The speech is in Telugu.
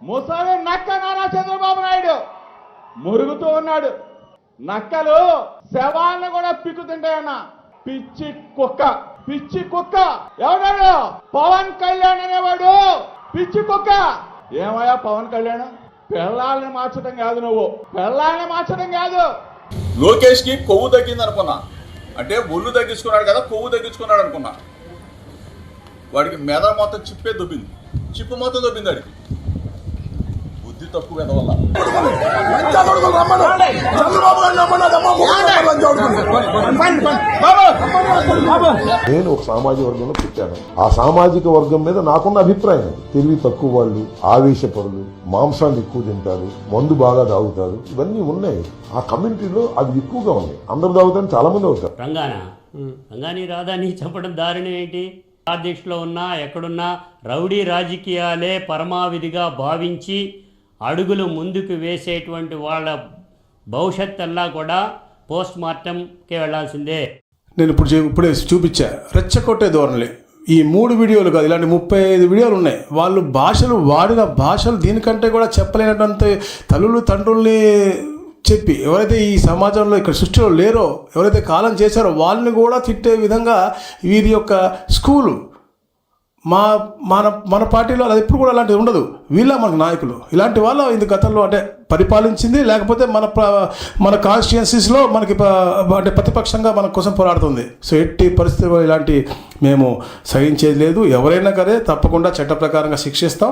ముసలి నక్క నారా చంద్రబాబు నాయుడు మురుగుతూ ఉన్నాడు. నక్కలు శవాలను కూడా పిక్కుతుంటాయన్న. పిచ్చి కుక్క, పిచ్చి కుక్క. ఎవడాడు? పవన్ కళ్యాణ్ అనేవాడు పిచ్చి కుక్క. ఏమయ్యా పవన్ కళ్యాణ్, పెళ్ళాలని మార్చడం కాదు, నువ్వు పెళ్ళాలని మార్చడం కాదు. లోకేష్ కి కొవ్వు తగ్గింది అనుకున్నా, అంటే ఒళ్ళు తగ్గించుకున్నాడు కదా, కొవ్వు తగ్గించుకున్నాడు అనుకున్నా. వాడికి మెద మొత్తం చిప్పే దొబ్బింది, చిప్పు మొత్తం దొబ్బింది. వాడికి బుద్ధి తక్కువ మీద వల్ల నేను ఒక సామాజిక వర్గంలో పుట్టాను. ఆ సామాజిక వర్గం మీద నాకున్న అభిప్రాయం, తెలివి తక్కువ వాళ్ళు, ఆవేశపరులు, మాంసాన్ని ఎక్కువ తింటారు, మందు బాగా తాగుతారు, ఇవన్నీ ఉన్నాయి. ఆ కమ్యూనిటీలో అవి ఎక్కువగా ఉన్నాయి. అందరు తాగుతారు, చాలా మంది అవుతారు. రంగాని రాధాని చెప్పడం దారుణం ఏంటి? అధ్యక్షులో ఉన్నా ఎక్కడున్నా రౌడీ రాజకీయాలే పరమావిధిగా భావించి అడుగులు ముందుకు వేసేటువంటి వాళ్ళ భవిష్యత్తల్లా కూడా పోస్ట్ మార్టంకే వెళ్లాల్సిందే. నేను ఇప్పుడే చూపించా రెచ్చగొట్టే ధోరణి. ఈ 3 వీడియోలు కాదు, ఇలాంటి 35 వీడియోలు ఉన్నాయి. వాళ్ళు భాషలు వాడిన భాషలు దీనికంటే కూడా చెప్పలేనటువంటి తల్లులు తండ్రుల్ని చెప్పి, ఎవరైతే ఈ సమాజంలో ఇక్కడ సృష్టిలో లేరో, ఎవరైతే కాలం చేశారో వాళ్ళని కూడా తిట్టే విధంగా వీరి యొక్క స్కూలు. మన పార్టీలో అది ఎప్పుడు కూడా అలాంటిది ఉండదు. వీళ్ళ మనకు నాయకులు ఇలాంటి వాళ్ళ ఇది గతంలో అంటే పరిపాలించింది, లేకపోతే మన కాన్స్టిట్యుయెన్సీస్లో మనకి అంటే ప్రతిపక్షంగా మన కోసం పోరాడుతుంది. సో ఎట్టి పరిస్థితుల్లో ఇలాంటి మేము సహించేది లేదు. ఎవరైనా సరే తప్పకుండా చట్ట ప్రకారంగా శిక్షిస్తాం.